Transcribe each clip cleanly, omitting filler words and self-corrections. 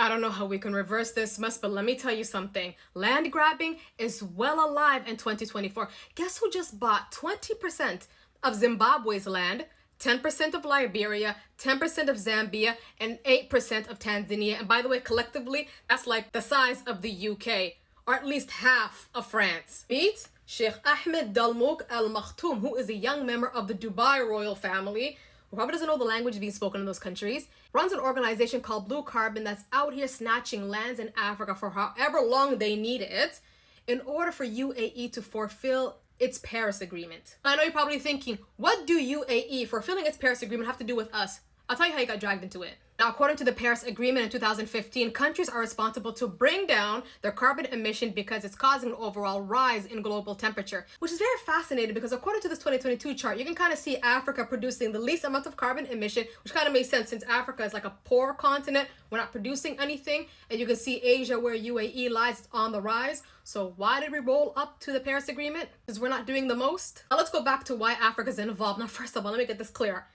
I don't know how we can reverse this mess, but let me tell you something. Land grabbing is well alive in 2024. Guess who just bought 20% of Zimbabwe's land, 10% of Liberia, 10% of Zambia, and 8% of Tanzania? And by the way, collectively, that's like the size of the UK, or at least half of France. Meet Sheikh Ahmed Dalmouk Al Maktoum, who is a young member of the Dubai royal family, who probably doesn't know the language being spoken in those countries, runs an organization called Blue Carbon that's out here snatching lands in Africa for however long they need it in order for UAE to fulfill its Paris Agreement. I know you're probably thinking, what do UAE fulfilling its Paris Agreement have to do with us? I'll tell you how you got dragged into it. Now, according to the Paris Agreement in 2015, countries are responsible to bring down their carbon emission because it's causing an overall rise in global temperature, which is very fascinating because according to this 2022 chart, you can kind of see Africa producing the least amount of carbon emission, which kind of makes sense since Africa is like a poor continent. We're not producing anything. And you can see Asia, where UAE lies, is on the rise. So why did we roll up to the Paris Agreement? Because we're not doing the most. Now let's go back to why Africa's involved. Now, first of all, let me get this clear.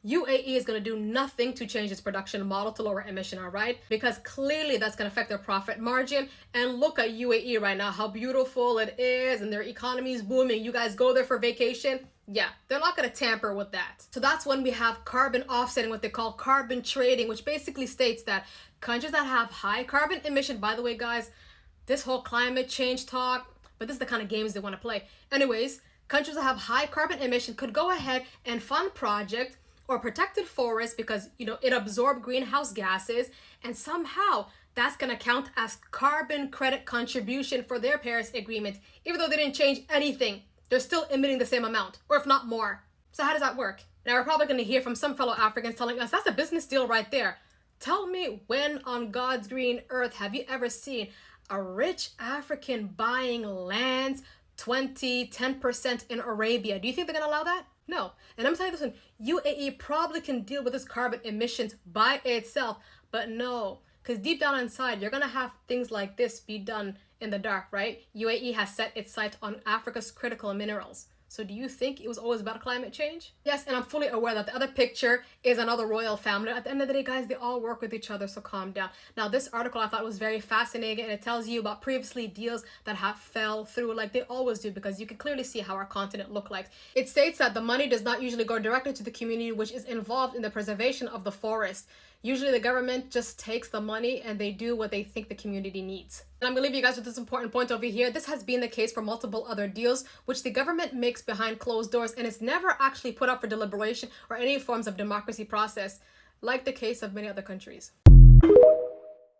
UAE is going to do nothing to change its production model to lower emission, all right? Because clearly that's going to affect their profit margin. And look at UAE right now, how beautiful it is, and their economy is booming. You guys go there for vacation. Yeah, they're not going to tamper with that. So that's when we have carbon offsetting, what they call carbon trading, which basically states that countries that have high carbon emission, by the way, guys, this whole climate change talk, but this is the kind of games they want to play. Anyways, countries that have high carbon emission could go ahead and fund projects or protected forests because, you know, it absorbs greenhouse gases, and somehow that's going to count as carbon credit contribution for their Paris Agreement. Even though they didn't change anything, they're still emitting the same amount, or if not more. So how does that work? Now, we're probably going to hear from some fellow Africans telling us that's a business deal right there. Tell me, when on God's green earth have you ever seen a rich African buying lands 10% in Arabia? Do you think they're going to allow that? No. And I'm telling you this one, UAE probably can deal with this carbon emissions by itself, but no, because deep down inside, you're going to have things like this be done in the dark, right? UAE has set its sight on Africa's critical minerals. So do you think it was always about climate change? Yes, and I'm fully aware that the other picture is another royal family. At the end of the day, guys, they all work with each other, so calm down. Now, this article I thought was very fascinating, and it tells you about previously deals that have fell through, like they always do, because you can clearly see how our continent looked like. It states that the money does not usually go directly to the community which is involved in the preservation of the forest. Usually the government just takes the money and they do what they think the community needs. And I'm gonna leave you guys with this important point over here. This has been the case for multiple other deals, which the government makes behind closed doors, and it's never actually put up for deliberation or any forms of democracy process, like the case of many other countries.